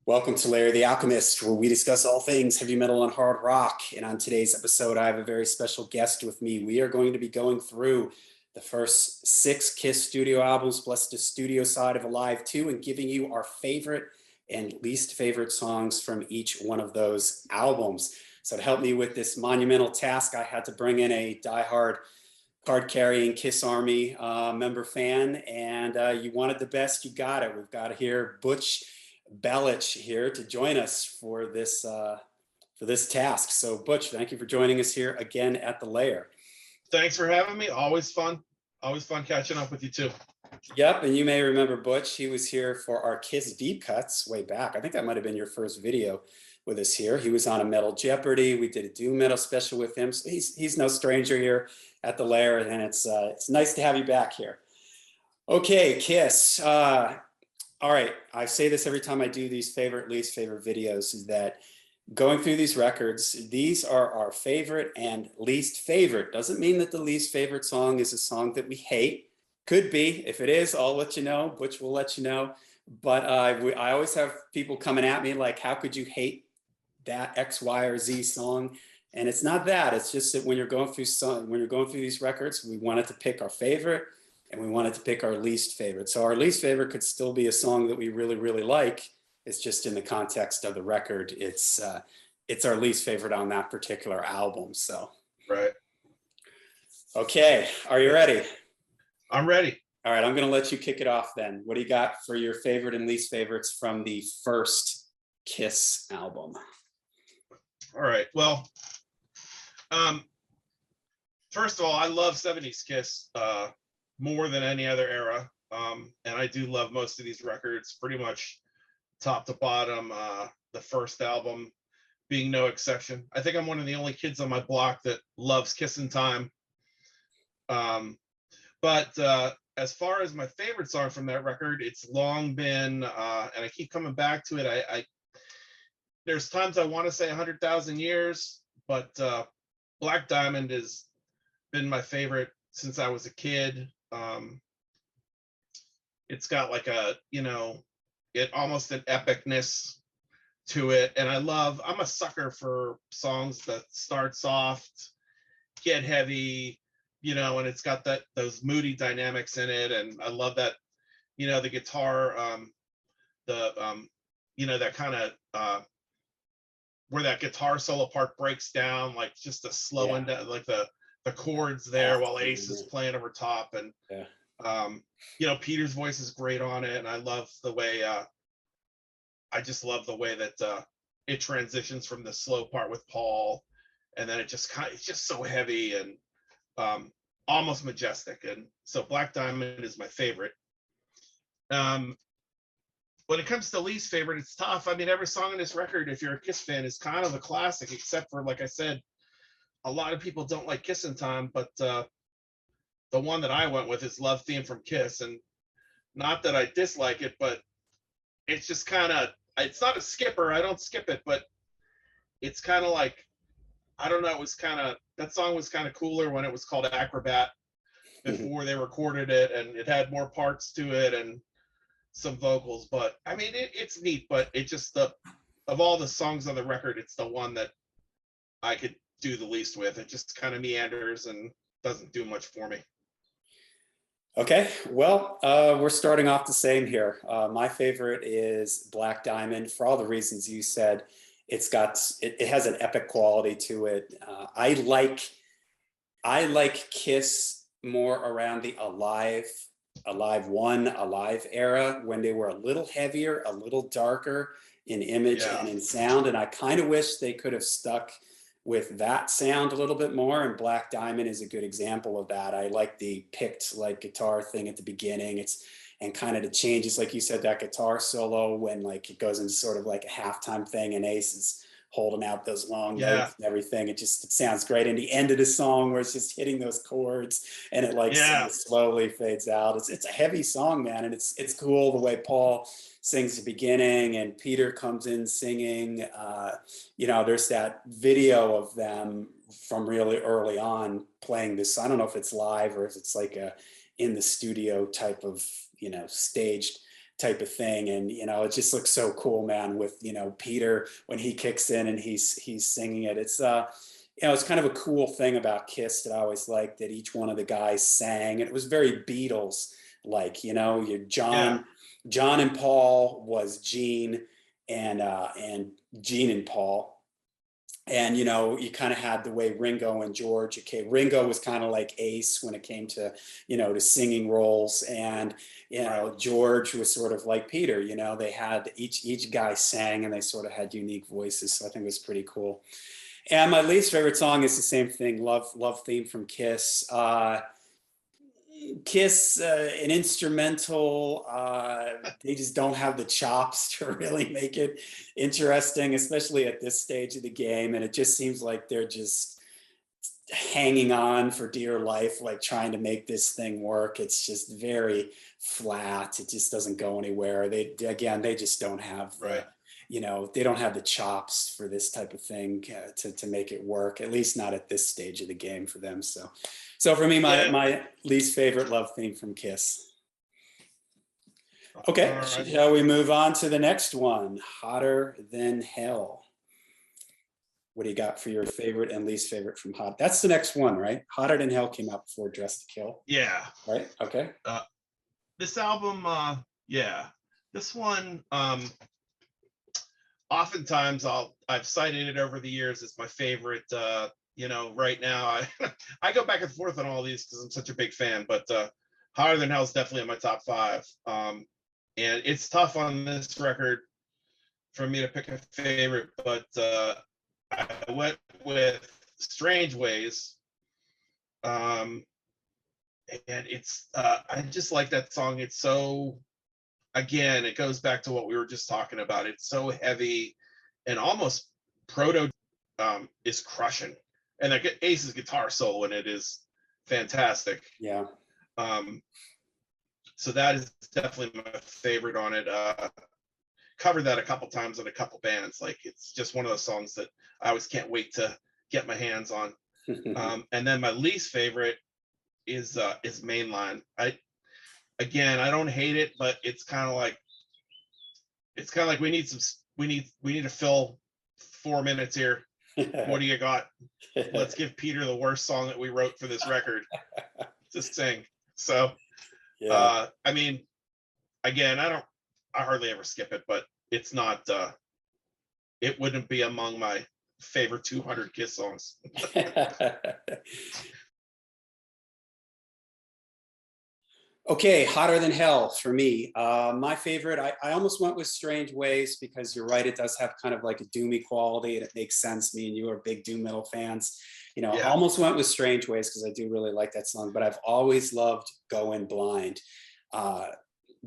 Welcome to Larry the Alchemist, where we discuss all things heavy metal and hard rock. And on today's episode, I have a very special guest with me. We are going to be going through the first 6 Kiss studio albums, plus the studio side of Alive 2, and giving you our favorite and least favorite songs from each one of those albums. So to help me with this monumental task, I had to bring in a diehard card-carrying Kiss Army member fan, and you wanted the best, you got it. We've got here Butch Balich here to join us for this task. So Butch, thank you for joining us here again at the Lair. Thanks for having me. Always fun catching up with you too. Yep, and you may remember Butch. He was here for our Kiss deep cuts way back. I think that might have been your first video with us here. He was on a Metal Jeopardy. We did a doom metal special with him. So he's no stranger here at the Lair, and it's nice to have you back here. Okay, Kiss. All right, I say this every time I do these favorite, least favorite videos, is that going through these records, these are our favorite and least favorite. Doesn't mean that the least favorite song is a song that we hate. Could be. If it is, I'll let you know. Butch will let you know. But I always have people coming at me like, how could you hate that X, Y, or Z song? And it's not that. It's just that when you're going through these records, we wanted to pick our favorite, and we wanted to pick our least favorite. So our least favorite could still be a song that we really, really like. It's just in the context of the record, it's our least favorite on that particular album. So right. Okay, are you ready? I'm ready. All right, I'm going to let you kick it off then. What do you got for your favorite and least favorites from the first Kiss album? All right. Well, first of all, I love 70s Kiss more than any other era. And I do love most of these records, pretty much top to bottom, the first album being no exception. I think I'm one of the only kids on my block that loves Kissin' Time. But as far as my favorite song from that record, it's long been, and I keep coming back to it. There's times I want to say 100,000 years, but Black Diamond has been my favorite since I was a kid. It's got like almost an epicness to it. And I'm a sucker for songs that start soft, get heavy, and it's got those moody dynamics in it. And I love that, the guitar, that kind of, where that guitar solo part breaks down, like just the slow end, like the chords there while Ace is playing over top. And, Peter's voice is great on it. And I love the way, I just love the way that it transitions from the slow part with Paul. And then it's just so heavy and almost majestic. And so Black Diamond is my favorite. When it comes to least favorite, it's tough. I mean, every song on this record, if you're a Kiss fan, is kind of a classic, except for, like I said, a lot of people don't like Kissin' Time, but the one that I went with is Love Theme from Kiss. And not that I dislike it, but it's just kind of, it's not a skipper. I don't skip it, but it's kind of like, I don't know, that song was kind of cooler when it was called Acrobat before they recorded it, and it had more parts to it and some vocals. But I mean, it's neat, but it just, of all the songs on the record, it's the one that I could do the least with. It just kind of meanders and doesn't do much for me. Okay, well, we're starting off the same here. My favorite is Black Diamond for all the reasons you said. It has an epic quality to it. I like Kiss more around the Alive 1, Alive era, when they were a little heavier, a little darker in image and in sound. And I kind of wish they could have stuck with that sound a little bit more, and Black Diamond is a good example of that. I like the picked guitar thing at the beginning. And kind of the changes, like you said, that guitar solo when it goes into sort of like a halftime thing, and Ace is holding out those long notes and everything. It sounds great. And the end of the song where it's just hitting those chords and it slowly fades out. It's a heavy song, man, and it's cool the way Paul sings the beginning and Peter comes in singing. There's that video of them from really early on playing this. I don't know if it's live or if it's like a in the studio type of staged type of thing. And, it just looks so cool, man, with, Peter, when he kicks in and he's singing it. It's kind of a cool thing about Kiss that I always liked, that each one of the guys sang, and it was very Beatles like, your Yeah. John and Paul was Gene, and Gene and Paul. And you kind of had the way Ringo and George. Okay, Ringo was kind of like Ace when it came to to singing roles, and Right. George was sort of like Peter. They had each guy sang, and they sort of had unique voices. So I think it was pretty cool. And my least favorite song is the same thing, Love Theme from Kiss. Kiss, an instrumental, they just don't have the chops to really make it interesting, especially at this stage of the game. And it just seems like they're just hanging on for dear life, like trying to make this thing work. It's just very flat. It just doesn't go anywhere. They just don't have Right. they don't have the chops for this type of thing, to make it work, at least not at this stage of the game for them. So for me, my Yeah. my least favorite Love theme from Kiss. Okay, All right. shall we move on to the next one? Hotter Than Hell. What do you got for your favorite and least favorite from Hot? That's the next one, right? Hotter Than Hell came out before Dress to Kill, Yeah. right? Okay. This album, yeah, this one, oftentimes I've cited it over the years as my favorite. Right now I go back and forth on all these because I'm such a big fan, but Hotter Than Hell is definitely in my top five. And it's tough on this record for me to pick a favorite, but I went with Strange Ways. And it's I just like that song. It's so, again, it goes back to what we were just talking about. It's so heavy and almost proto, is crushing. And like Ace's guitar solo in it is fantastic. Yeah. So that is definitely my favorite on it. Covered that a couple times on a couple bands. Like, it's just one of those songs that I always can't wait to get my hands on. And then my least favorite is Mainline. I don't hate it, but it's kind of like we need to fill 4 minutes here. What do you got? Let's give Peter the worst song that we wrote for this record to sing. So, Yeah. I mean, again, I hardly ever skip it, but it's not, it wouldn't be among my favorite 200 Kiss songs. Okay, Hotter Than Hell for me. My favorite, I almost went with Strange Ways, because you're right, it does have kind of like a doomy quality, and it makes sense. Me and you are big doom metal fans. Yeah. Almost went with Strange Ways because I do really like that song, but I've always loved Going Blind.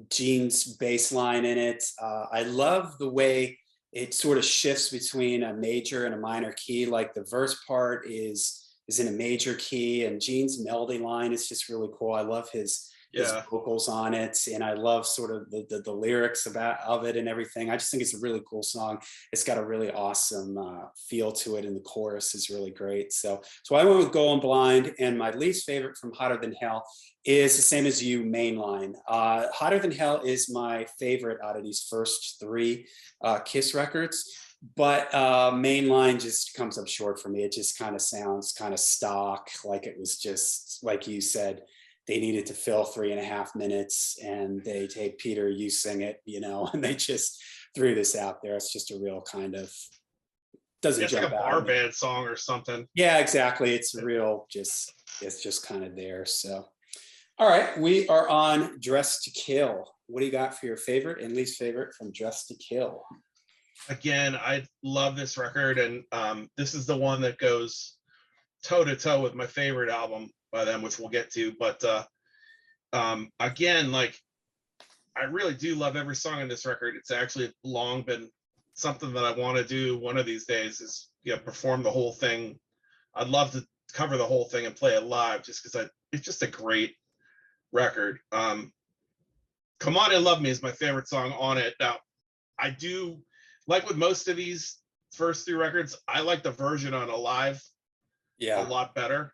Gene's bass line in it. I love the way it sort of shifts between a major and a minor key. Like, the verse part is in a major key, and Gene's melody line is just really cool. I love his vocals on it, and I love sort of the lyrics of it and everything. I just think it's a really cool song. It's got a really awesome feel to it, and the chorus is really great. So I went with Going Blind, and my least favorite from Hotter Than Hell is the same as you, Mainline. Hotter Than Hell is my favorite out of these first three Kiss records. But Mainline just comes up short for me. It just kind of sounds kind of stock, like it was just, like you said, they needed to fill 3.5 minutes, and they take Peter, you sing it, and they just threw this out there. It's just a real kind of, doesn't It's jump like a out bar at me. band song or something. Yeah, exactly. It's just kind of there. So, all right, we are on Dress to Kill. What do you got for your favorite and least favorite from Dress to Kill? Again, I love this record, and this is the one that goes toe to toe with my favorite album by them, which we'll get to. But again, like, I really do love every song in this record. It's actually long been something that I want to do one of these days, is perform the whole thing. I'd love to cover the whole thing and play it live, just because it's just a great record. Come On and Love Me is my favorite song on it. Now, I do, like with most of these first three records, I like the version on Alive a lot better.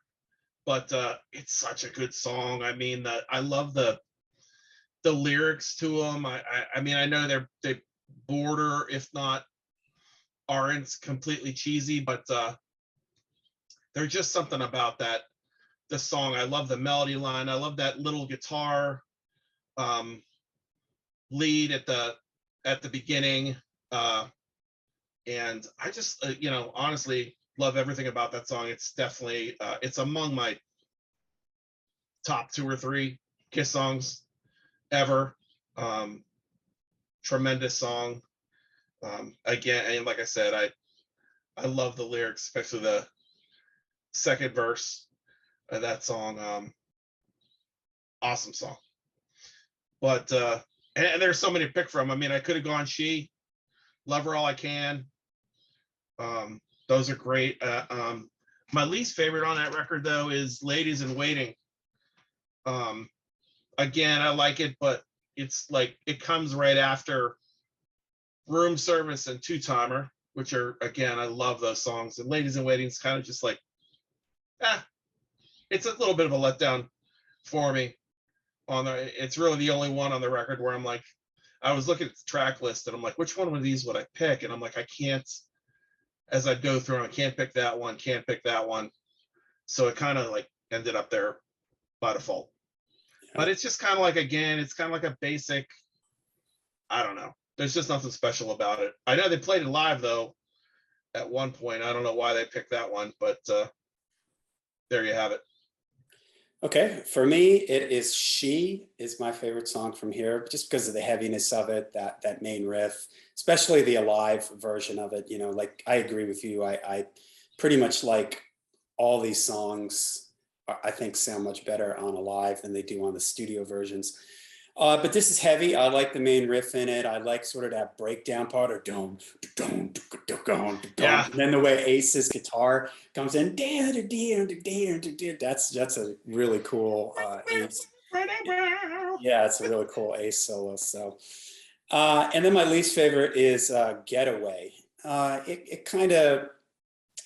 But it's such a good song. I mean, I love the the lyrics to them. I mean, I know they border, if not aren't completely cheesy, but there's just something about that the song. I love the melody line. I love that little guitar um, lead at the beginning, and I just honestly love everything about that song. It's definitely it's among my top 2 or 3 Kiss songs ever. Tremendous song. Again, and like I said, I love the lyrics, especially the second verse of that song. Awesome song. But and there's so many to pick from. I mean, I could have gone She, Love Her All I Can. Those are great. My least favorite on that record though is Ladies in Waiting. Again, I like it, but it's like it comes right after Room Service and Two Timer, which are, again, I love those songs. And Ladies in Waiting is kind of just like, it's a little bit of a letdown for me. It's really the only one on the record where I'm like, I was looking at the track list and I'm like, which one of these would I pick? And I'm like, I can't, as I go through, I can't pick that one, can't pick that one. So it kind of like ended up there by default. But it's just kind of like, again, it's kind of like a basic, I don't know. There's just nothing special about it. I know they played it live though at one point. I don't know why they picked that one, but there you have it. Okay, for me, it is She is my favorite song from here, just because of the heaviness of it, that main riff, especially the Alive version of it. Like I agree with you. I pretty much like all these songs. I think sound much better on Alive than they do on the studio versions. But this is heavy. I like the main riff in it. I like sort of that breakdown part of dum, dum, dum, Yeah. and then the way Ace's guitar comes in. That's a really cool Ace. Yeah, it's a really cool Ace solo. So, and then my least favorite is Getaway. It's kind of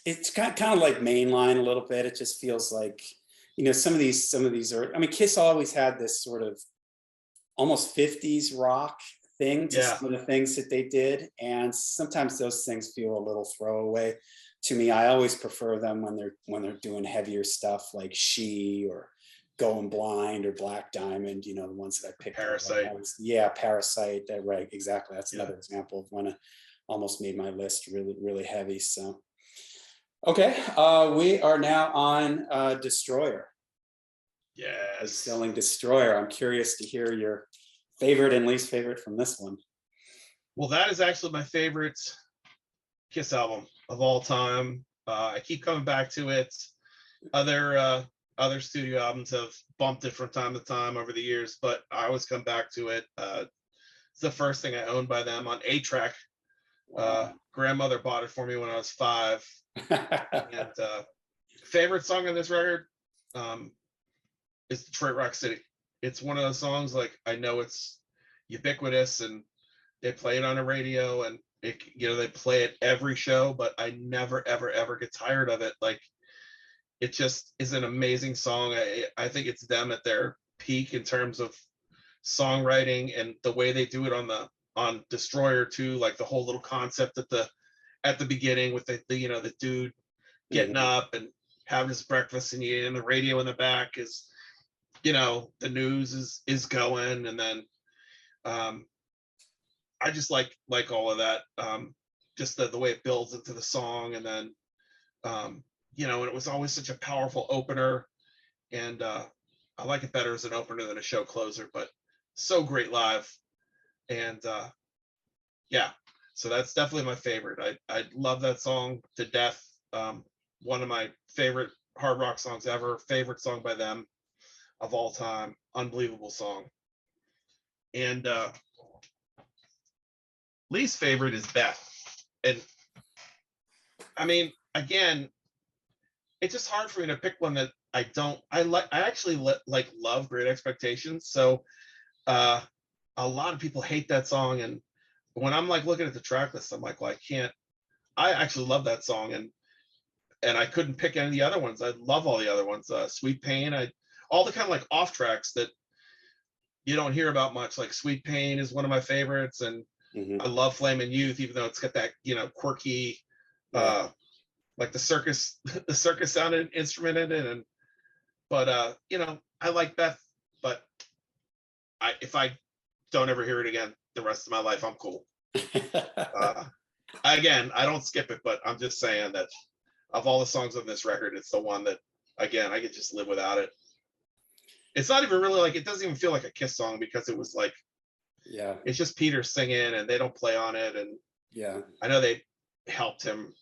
like mainline a little bit. It just feels like some of these are. I mean, Kiss always had this sort of almost 50s rock thing to some of the things that they did. And sometimes those things feel a little throwaway to me. I always prefer them when they're doing heavier stuff like She or Going Blind or Black Diamond, the ones that I picked. Parasite. Parasite. Right, exactly. That's another example of one that almost made my list really, really heavy. So, okay, we are now on Destroyer. Yes. Selling Destroyer. I'm curious to hear your favorite and least favorite from this one. Well, that is actually my favorite Kiss album of all time. I keep coming back to it. Other studio albums have bumped it from time to time over the years, but I always come back to it. It's the first thing I owned by them on 8-track. Wow. Grandmother bought it for me when I was 5. And favorite song on this record is Detroit Rock City. It's one of those songs, like, I know it's ubiquitous and they play it on the radio and they play it every show, but I never, ever, ever get tired of it. Like, it just is an amazing song. I think it's them at their peak in terms of songwriting, and the way they do it on Destroyer too, like the whole little concept at the beginning with the dude getting up and having his breakfast, and the radio in the back is, the news is going, and then I just like all of that, just the way it builds into the song, and then and it was always such a powerful opener, and I like it better as an opener than a show closer, but so great live. And so that's definitely my favorite. I love that song to death. One of my favorite hard rock songs ever, favorite song by them of all time, unbelievable song. And least favorite is Beth. And I mean, again, it's just hard for me to pick one that I actually love Great Expectations. So a lot of people hate that song, and when I'm like looking at the track list, I'm like, well, I actually love that song, and I couldn't pick any of the other ones. I love all the other ones. Sweet Pain, all the kind of like off tracks that you don't hear about much. Like Sweet Pain is one of my favorites, and Hmm. I love Flamin' Youth, even though it's got that, quirky, Yeah. like the circus, the circus sounding instrument in it. And but I like Beth, but if I don't ever hear it again the rest of my life, I'm cool. Uh, Again, I don't skip it, but I'm just saying that of all the songs on this record, it's the one that, again, I could just live without it. It's not even really like, it doesn't even feel like a Kiss song, because it was like, Yeah. it's just Peter singing and they don't play on it. And Yeah. I know they helped him,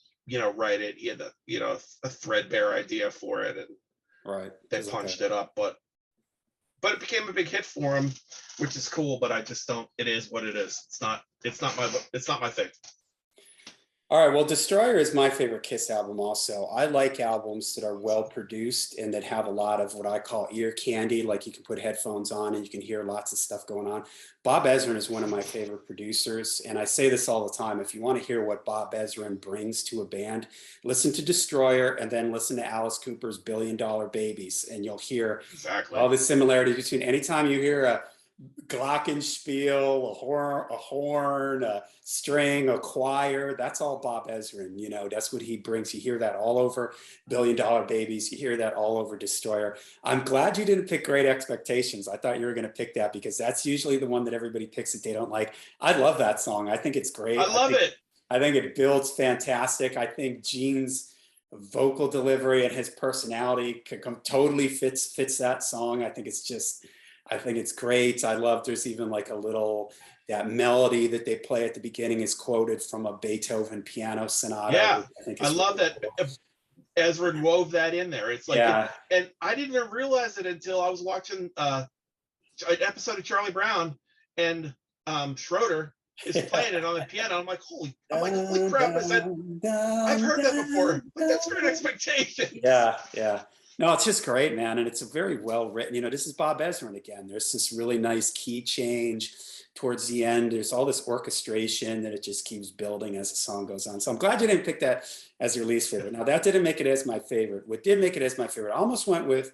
write it. He had a threadbare idea for it, and Right. they It's like a, punched it up, but it became a big hit for him, which is cool. But I just don't. It is what it is. It's not my thing. all right. Well, Destroyer is my favorite Kiss album also. I like albums that are well produced and that have a lot of what I call ear candy, like you can put headphones on and you can hear lots of stuff going on. Bob Ezrin is one of my favorite producers. And I say this all the time. If you want to hear what Bob Ezrin brings to a band, listen to Destroyer and then listen to Alice Cooper's Billion Dollar Babies. And you'll hear all Exactly. the similarities between anytime you hear a glockenspiel, a horn, a string, a choir. That's all Bob Ezrin. That's what he brings. You hear that all over Billion Dollar Babies. You hear that all over Destroyer. I'm glad you didn't pick Great Expectations. I thought you were going to pick that because that's usually the one that everybody picks that they don't like. I love that song. I think it's great. I love it. I think it builds fantastic. I think Gene's vocal delivery and his personality totally fits that song. I think it's great. I love there's even like a little that melody that they play at the beginning is quoted from a Beethoven piano sonata, Yeah, which I think I is really love that cool. Ezra wove that in there. It's like Yeah. and I didn't even realize it until I was watching an episode of Charlie Brown, and Schroeder is playing it on the piano. I'm like, holy Dun, crap! I said, dun, I've dun, heard that before, dun, but that's Great dun. Expectations. Yeah, yeah. No, it's just great, man. And it's a very well written, this is Bob Ezrin again. There's this really nice key change towards the end. There's all this orchestration that it just keeps building as the song goes on. So I'm glad you didn't pick that as your least favorite. Now, that didn't make it as my favorite. What did make it as my favorite, I almost went with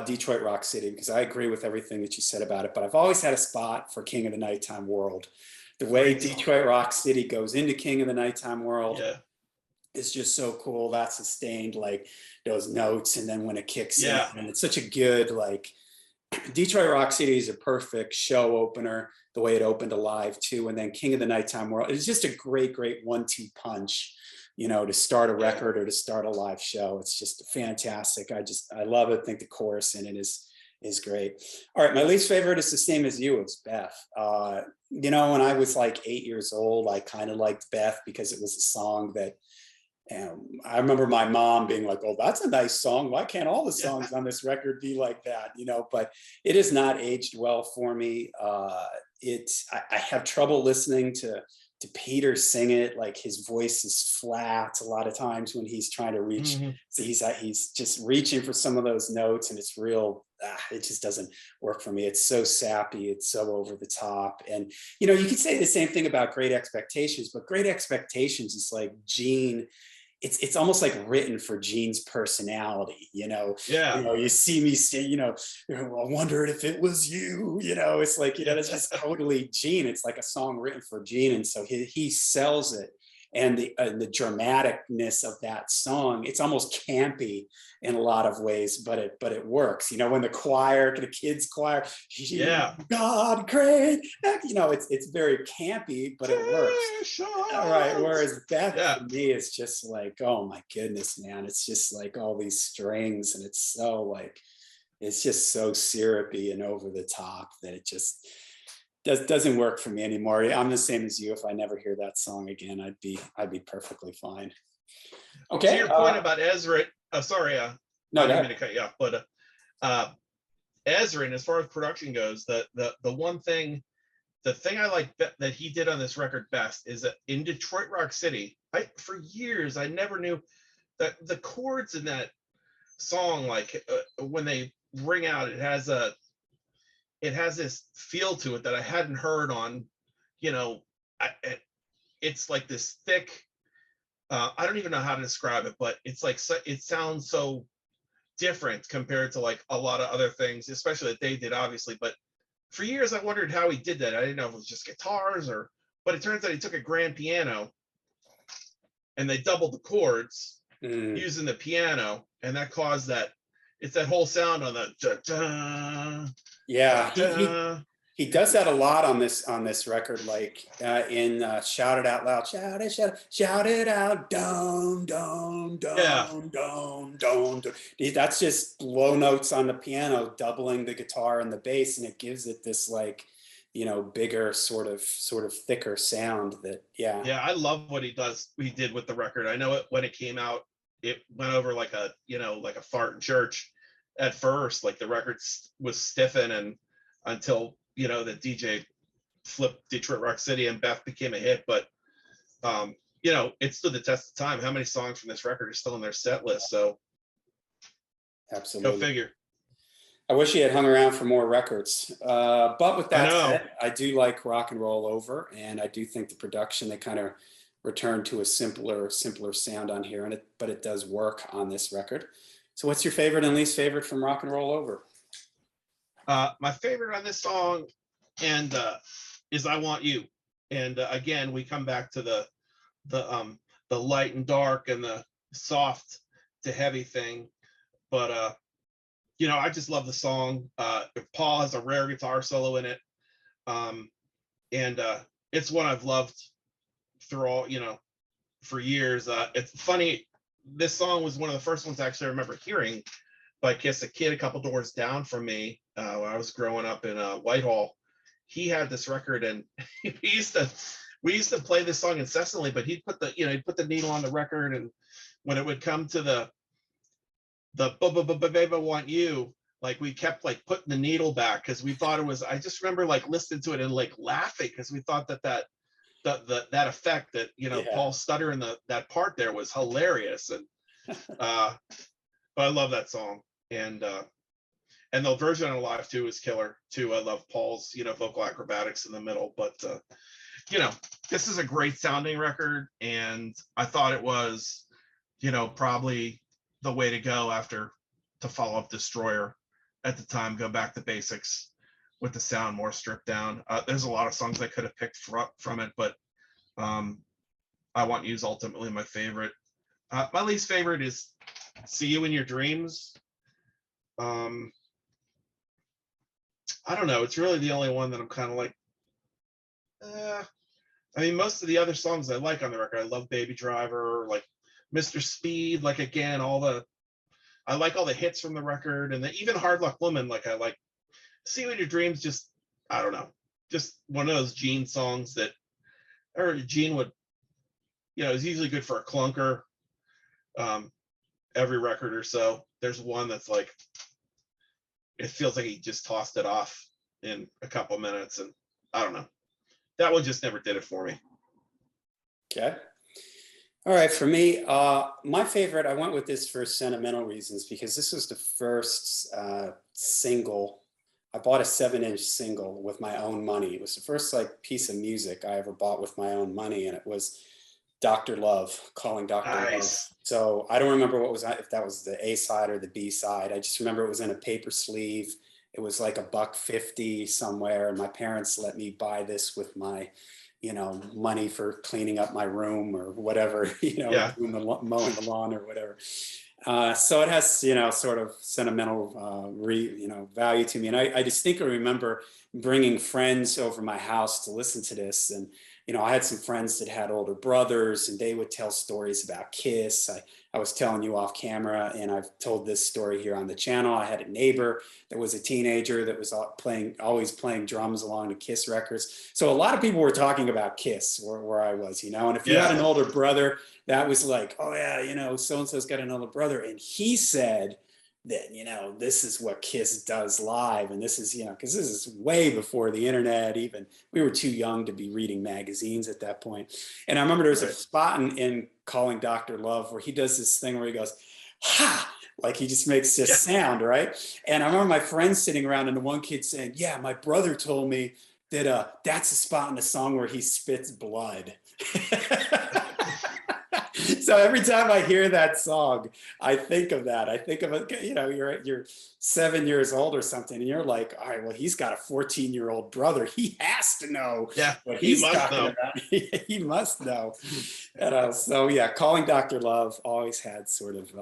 Detroit Rock City because I agree with everything that you said about it, but I've always had a spot for King of the Nighttime World. The way Great song. Detroit Rock City goes into King of the Nighttime World, Yeah, it's just so cool. That sustained like those notes, and then when it kicks in, yeah, and it's such a good like Detroit Rock City is a perfect show opener. The way it opened alive too, and then King of the Nighttime World. It's just a great 1-2 punch, to start a yeah. record or to start a live show. It's just fantastic. I love it. I think the chorus in it is great. All right, my least favorite is the same as you. It's Beth. When I was like 8 years old, I kind of liked Beth because it was a song that I remember my mom being like, "Oh, that's a nice song. Why can't all the Yeah. songs on this record be like that?" But it has not aged well for me. I have trouble listening to Peter sing it. Like his voice is flat a lot of times when he's trying to reach. Mhm. So he's just reaching for some of those notes, and it's real. It just doesn't work for me. It's so sappy. It's so over the top. And you could say the same thing about Great Expectations, but Great Expectations is like Gene, it's almost like written for Gene's personality. Yeah. You see me say, I wondered if it was you. It's like it's just totally Gene. It's like a song written for Gene, and so he sells it. And the dramaticness of that song, it's almost campy in a lot of ways, but it works. When the kids choir, Yeah. God great, it's very campy, but it works. All right. Patience. Whereas Beth Yeah. for me is just like, oh my goodness, man. It's just like all these strings, and it's just so syrupy and over the top that it just doesn't work for me anymore. I'm the same as you. If I never hear that song again, I'd be perfectly fine. To Okay. your point about Ezra, sorry, No, I go didn't mean ahead. to cut you off, but Ezra, as far as production goes, the thing I like that he did on this record best is that in Detroit Rock City, for years I never knew that the chords in that song, like when they ring out, it has this feel to it that I hadn't heard on, you know, it's like this thick. I don't even know how to describe it, but it's like it sounds so different compared to like a lot of other things, especially that they did, obviously. But for years I wondered how he did that. I didn't know if it was just guitars but it turns out he took a grand piano and they doubled the chords Mm. using the piano, and that caused that. It's that whole sound on the da, da, da, Yeah, da. he does that a lot on this record, like in "Shout It Out Loud," shout it out, down, down, Yeah, down, down, down, down. That's just low notes on the piano, doubling the guitar and the bass, and it gives it this like, bigger sort of thicker sound. That yeah, yeah, I love what he did with the record. I know it when it came out, it went over like a like a fart in church at first. Like the record was stiffing, and until the DJ flipped Detroit Rock City and Beth became a hit. But it stood the test of time. How many songs from this record are still in their set list? So go absolutely. figure. I wish he had hung around for more records. But with I that know. said, I do like Rock and Roll Over, and I do think the production, they kind of returned to a simpler sound on here, but it does work on this record. So what's your favorite and least favorite from Rock and Roll Over? My favorite on this song and is "I Want You," and again we come back to the light and dark and the soft to heavy thing. But I just love the song. Paul has a rare guitar solo in it, and it's one I've loved through all for years. It's funny. This song was one of the first ones I actually remember hearing by Kiss. A kid a couple doors down from me when I was growing up in Whitehall, he had this record, and we used to play this song incessantly. But he'd put the needle on the record, and when it would come to the baby want you, like we kept like putting the needle back because we thought it was. I just remember like listening to it and like laughing because we thought that effect that Yeah, Paul stutter in that part there was hilarious. And but I love that song, and the version on live too is killer too. I love Paul's vocal acrobatics in the middle. But this is a great sounding record, and I thought it was probably the way to go to follow up Destroyer at the time. Go back to basics with the sound more stripped down. There's a lot of songs I could have picked from it, but I Want You is ultimately my favorite. My least favorite is See You in Your Dreams. I don't know. It's really the only one that I'm kind of like, I mean, most of the other songs I like on the record. I love Baby Driver, like Mr. Speed, like again, I like all the hits from the record, and even Hard Luck Woman, like I like See You in Your Dreams, just, I don't know, just one of those Gene songs that, or Gene would, is usually good for a clunker. Every record or so, there's one that's like, it feels like he just tossed it off in a couple minutes, and I don't know. That one just never did it for me. okay. All right, for me, my favorite, I went with this for sentimental reasons because this was the first single. I bought a 7-inch single with my own money. It was the first like piece of music I ever bought with my own money, and it was Dr. Love, Calling Dr. Love. Nice. So I don't remember if that was the A side or the B side. I just remember it was in a paper sleeve. It was like $1.50 somewhere, and my parents let me buy this with my money for cleaning up my room or whatever, Yeah. doing mowing the lawn or whatever. So it has, sort of sentimental, value to me. And I distinctly remember bringing friends over my house to listen to this. And, I had some friends that had older brothers, and they would tell stories about Kiss. I was telling you off camera, and I've told this story here on the channel. I had a neighbor that was a teenager that was always playing drums along to Kiss records. So a lot of people were talking about Kiss where I was, and if you had Yeah. an older brother, that was like, oh yeah, so-and-so's got an older brother. And he said that, this is what Kiss does live. And this is, because this is way before the internet, even we were too young to be reading magazines at that point. And I remember there was a Right. spot in Calling Dr. Love where he does this thing where he goes, ha, like he just makes this Yeah. sound, right? And I remember my friends sitting around and the one kid saying, yeah, my brother told me that that's a spot in the song where he spits blood. So every time I hear that song, I think of that. I think of it, you know, you're 7 years old or something, and you're like, all right, well, he's got a 14-year-old brother. He has to know Yeah, what he he's must talking know. about. He must know. So yeah, Calling Dr. Love always had sort of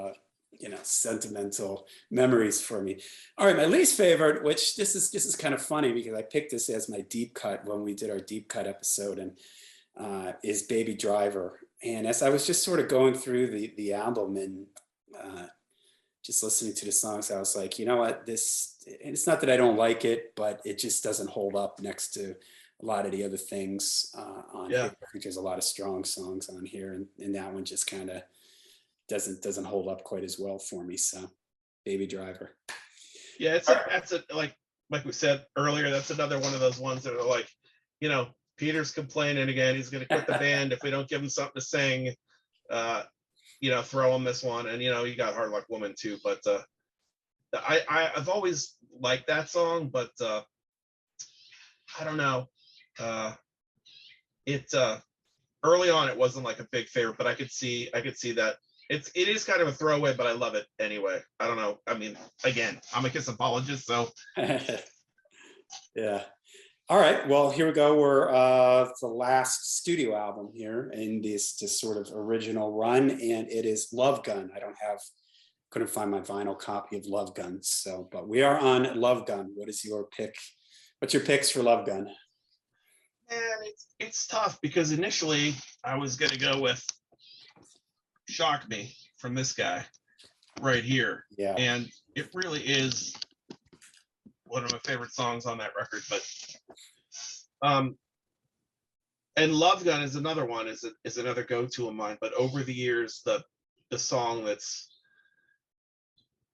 sentimental memories for me. All right, my least favorite, which this is kind of funny because I picked this as my deep cut when we did our deep cut episode, and is Baby Driver. And as I was just sort of going through the album and just listening to the songs, I was like, you know what, this, and it's not that I don't like it, but it just doesn't hold up next to a lot of the other things on Yeah, here. I think there's a lot of strong songs on here, and that one just kind of doesn't hold up quite as well for me. So, Baby Driver. yeah. That's a like we said earlier. That's another one of those ones that are like, you know, Peter's complaining again. He's going to quit the band if we don't give him something to sing. Throw him this one, and you got Hard Luck Woman too. But I've always liked that song, but I don't know. It Early on it wasn't like a big favorite, but I could see that it is kind of a throwaway, but I love it anyway. I don't know. I mean, again, I'm a Kiss apologist, so Yeah. All right. Well, here we go. We're it's the last studio album here in this sort of original run, and it is Love Gun. Couldn't find my vinyl copy of Love Gun. So, but we are on Love Gun. What is your pick? What's your picks for Love Gun? man, it's tough because initially I was gonna go with Shock Me from this guy right here. Yeah. And it really is one of my favorite songs on that record. But and Love Gun is another one, is another go-to of mine. But over the years, the song that's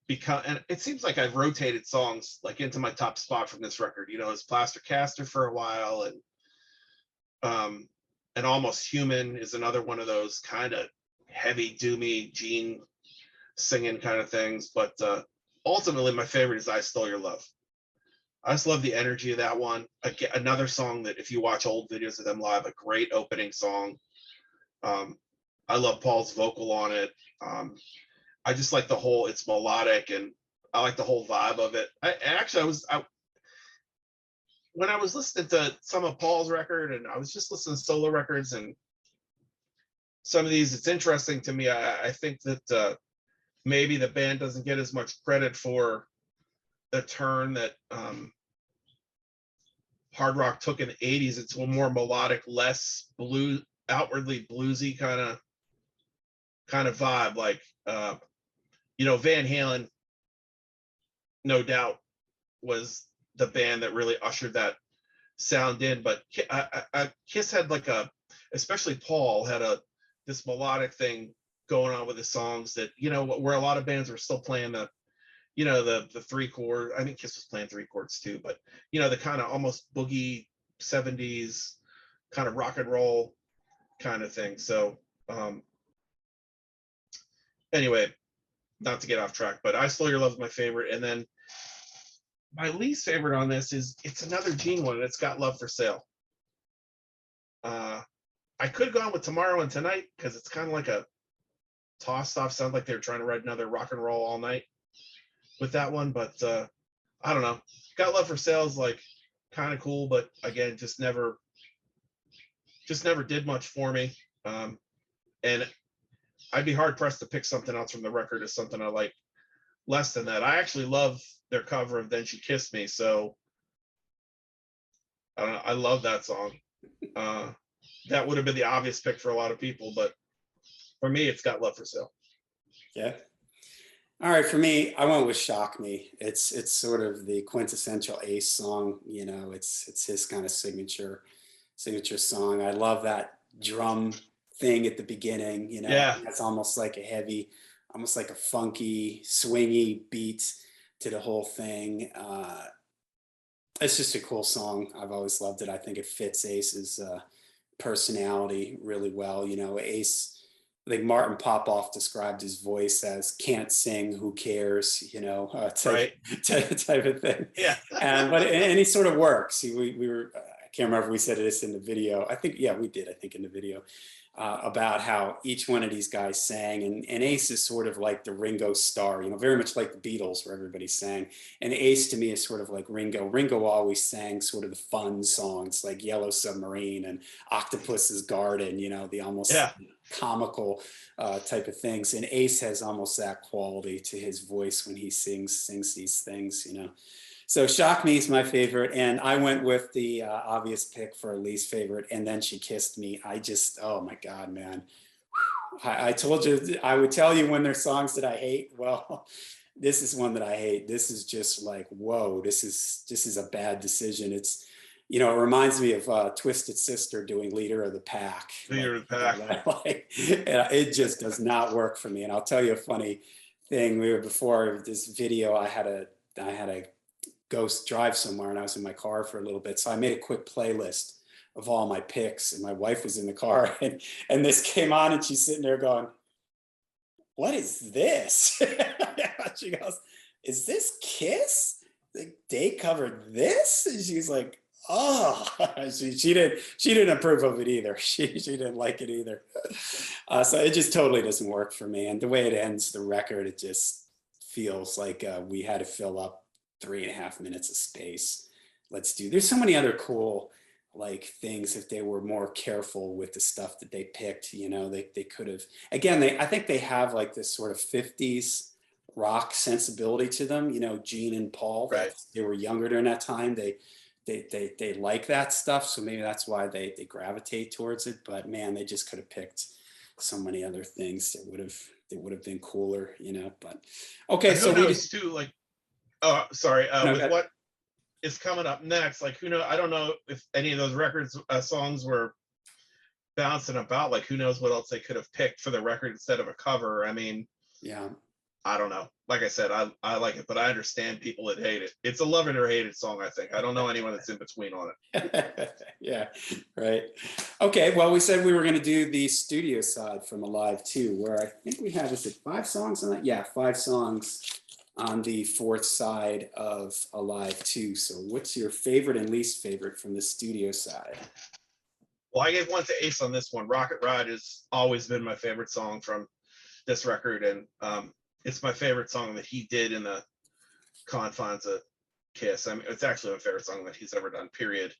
become, and it seems like I've rotated songs like into my top spot from this record, as Plaster Caster for a while, and Almost Human is another one of those kind of heavy doomy Gene singing kind of things. But ultimately my favorite is I Stole Your Love. I just love the energy of that one. Again, another song that if you watch old videos of them live, a great opening song. I love Paul's vocal on it. I just like it's melodic, and I like the whole vibe of it. When I was listening to some of Paul's record, and I was just listening to solo records and some of these, it's interesting to me. I think that maybe the band doesn't get as much credit for the turn that hard rock took in the 80s. It's a more melodic, less outwardly bluesy kind of vibe. Like Van Halen, no doubt, was the band that really ushered that sound in. But Kiss had especially Paul had this melodic thing going on with his songs that where a lot of bands were still playing the 3-chord. I think Kiss was playing 3 chords too, but the kind of almost boogie 70s kind of rock and roll kind of thing. So anyway, not to get off track, but I Stole Your Love is my favorite. And then my least favorite on this it's another Gene one, and it's Got Love for Sale. I could go on with Tomorrow and Tonight because it's kind of like a tossed off, sounds like they're trying to write another Rock and Roll All Night with that one, but I don't know. Got Love for Sale is like kind of cool, but again, just never did much for me. And I'd be hard pressed to pick something else from the record as something I like less than that. I actually love their cover of Then She Kissed Me, so I don't know, I love that song. That would have been the obvious pick for a lot of people, but for me, it's Got Love for Sale. Yeah. All right, for me, I went with Shock Me. It's sort of the quintessential Ace song. It's his kind of signature song. I love that drum thing at the beginning. Yeah. It's almost like almost like a funky, swingy beat to the whole thing. It's just a cool song. I've always loved it. I think it fits Ace's personality really well. Ace, I think Martin Popoff described his voice as "can't sing, who cares," Right. type of thing. Yeah. And he sort of works. We were, I can't remember if we said this in the video. I think, yeah, we did. I think in the video, about how each one of these guys sang. And Ace is sort of like the Ringo Starr, very much like the Beatles, where everybody sang. And Ace to me is sort of like Ringo. Ringo always sang sort of the fun songs like Yellow Submarine and Octopus's Garden, the almost Yeah. comical type of things. And Ace has almost that quality to his voice when he sings these things. So Shock Me is my favorite, and I went with the obvious pick for least favorite, and then She Kissed Me. Oh my God, man. I told you, I would tell you when there's songs that I hate. Well, this is one that I hate. This is just like, whoa, this is a bad decision. It reminds me of Twisted Sister doing Leader of the Pack. Leader of the Pack. It just does not work for me. And I'll tell you a funny thing. Before this video, I had a go drive somewhere, and I was in my car for a little bit. So I made a quick playlist of all my picks, and my wife was in the car, and this came on, and she's sitting there going, "What is this?" She goes, "Is this Kiss? They covered this?" And she's like, "Oh," she didn't approve of it either. She didn't like it either. So it just totally doesn't work for me. And the way it ends the record, it just feels like we had to fill up 3.5 minutes of space. There's so many other cool things. If they were more careful with the stuff that they picked, they could have, again, I think they have this sort of 50s rock sensibility to them. Gene and Paul, Right. They were younger during that time. They like that stuff. So maybe that's why they gravitate towards it. But man, they just could have picked so many other things that would have been cooler, but okay. But so who knows too, sorry, No, with what is coming up next, who knows? I don't know if any of those records songs were bouncing about. Who knows what else they could have picked for the record instead of a cover. I mean, yeah, I don't know. Like I said, I like it, but I understand people that hate it. It's a love it or hate it song, I think. I don't know anyone that's in between on it. Yeah, right. Okay, well, we said we were going to do the studio side from Alive 2, where I think we have, is it 5 songs on that? Yeah, 5 songs on the 4th side of Alive 2. So what's your favorite and least favorite from the studio side? Well, I gave one to Ace on this one. Rocket Ride has always been my favorite song from this record, and it's my favorite song that he did in the confines of Kiss. I mean, it's actually my favorite song that he's ever done, period.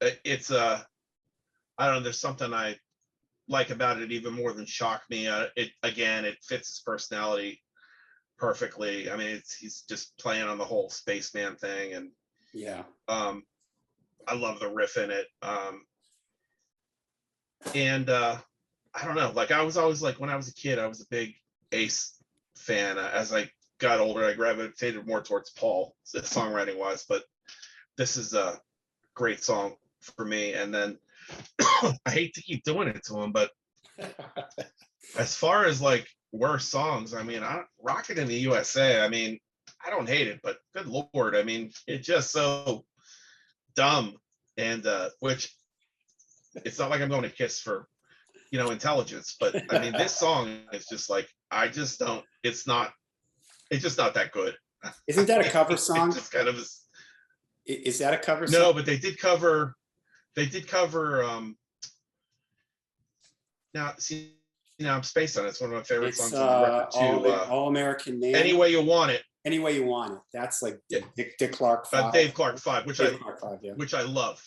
It's I don't know, there's something I like about it even more than Shock Me. It fits his personality perfectly. I mean, he's just playing on the whole spaceman thing, and yeah, I love the riff in it. And I don't know, I was always when I was a kid, I was a big Ace fan. As I got older, I gravitated more towards Paul, songwriting wise, but this is a great song for me. And then I hate to keep doing it to him, but as far as worst songs, I mean, Rocket in the USA, I mean, I don't hate it, but good Lord, I mean, it's just so dumb. And which, it's not like I'm going to Kiss for intelligence, but I mean, this song is just it's just not that good. Isn't that a cover song? It's just kind of is that a cover song? No, but they did cover now see, I'm Spaced on it. It's one of my favorite songs on the record too. All American Man. Any Way You Want It. Any Way You Want It. That's Yeah. Dick Clark 5. Dave Clark 5, which Clark 5, yeah. which I love.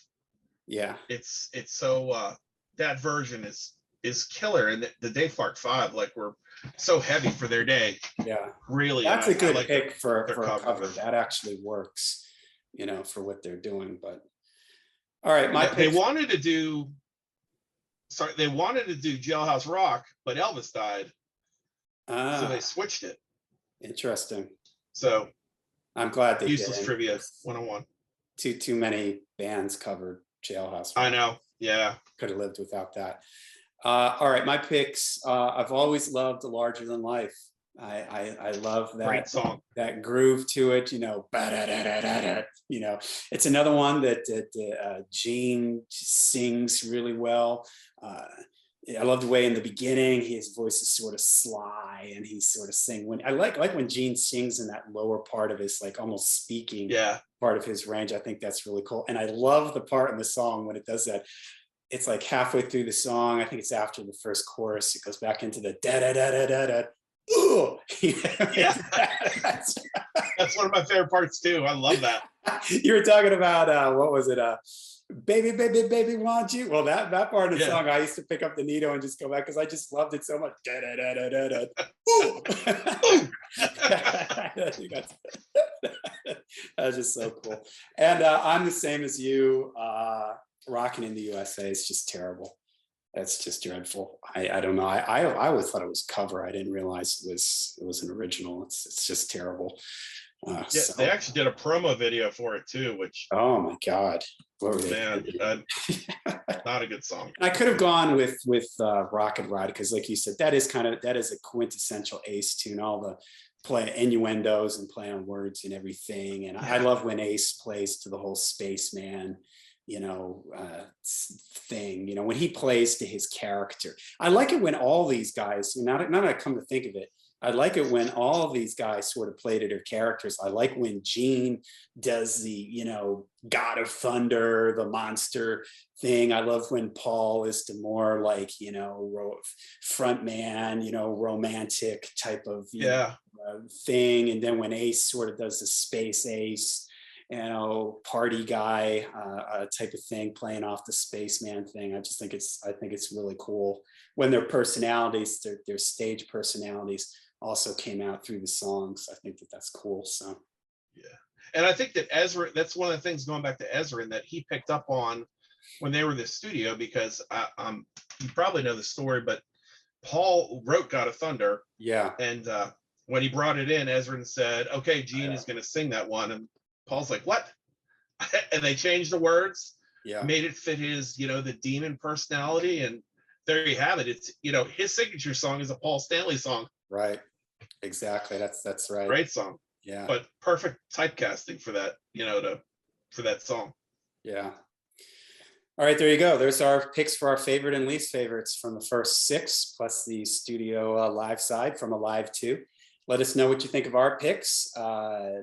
Yeah. It's so that version is killer, and the Dave Clark 5 were so heavy for their day. Yeah. Really. That's a good pick for a cover. cover. That actually works, for what they're doing. But all right, they wanted to do Jailhouse Rock, but Elvis died. So they switched it. Interesting. So I'm glad they useless did. trivia 101. Too many bands covered Jailhouse Rock. I know. Yeah. Could have lived without that. All right, my picks. I've always loved The Larger Than Life. I love that great song, that groove to it. It's another one that Gene sings really well. I love the way in the beginning his voice is sort of sly and he's sort of sing. I like when Gene sings in that lower part of his almost speaking part of his range. I think that's really cool, and I love the part in the song when it does that. it's like halfway through the song. I think it's after the first chorus. It goes back into the da da da da da da. Ooh, Yeah, that's one of my favorite parts too. I love that. you were talking about what was it? Baby, baby, baby, want you? Well, that part of the Yeah. song, I used to pick up the needle and just go back because I just loved it so much. Da da da da da da. Ooh. Ooh. I think that's just so cool. And I'm the same as you. Rocking in the USA is just terrible. That's just dreadful. I don't know. I always thought it was cover. I didn't realize it was an original. It's just terrible. Yeah, So, they actually did a promo video for it too, which, oh my God, what were they man, thinking? not a good song. I could have gone with Rocket Ride because, like you said, that is a quintessential Ace tune. All the play innuendos and play on words and everything. And I love when Ace plays to the whole spaceman, thing. When he plays to his character. I like it when all these guys. Now that I come to think of it, I like it when all these guys sort of play to their characters. I like when Gene does the, God of Thunder, the monster thing. I love when Paul is the more like, front man, romantic type of thing. And then when Ace sort of does the space Ace, party guy type of thing, playing off the spaceman thing. I think it's really cool when their personalities, their stage personalities also came out through the songs. I think that's cool. So Yeah. And I think that Ezra, that's one of the things going back to Ezra, and that he picked up on when they were in the studio, because you probably know the story, but Paul wrote God of Thunder. Yeah. And when he brought it in, Ezra said, okay, Gene is going to sing that one. And Paul's like, what? And they changed the words, made it fit his, the demon personality. And there you have it. It's, his signature song is a Paul Stanley song. Right. Exactly. That's right. Great song. Yeah. But perfect typecasting for that, for that song. Yeah. All right, there you go. There's our picks for our favorite and least favorites from the first 6, plus the studio live side from a live 2. Let us know what you think of our picks.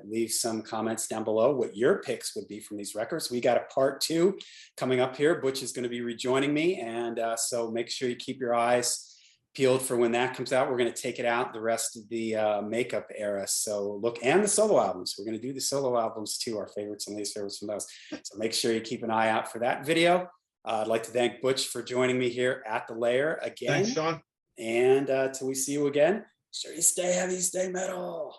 Leave some comments down below what your picks would be from these records. We got a part 2 coming up here. Butch is going to be rejoining me. And so make sure you keep your eyes peeled for when that comes out. We're going to take it out the rest of the makeup era. So look, and the solo albums. We're going to do the solo albums too, our favorites and least favorites from those. So make sure you keep an eye out for that video. I'd like to thank Butch for joining me here at The Lair again. Thanks, Sean. And till we see you again, sure you stay heavy, stay metal.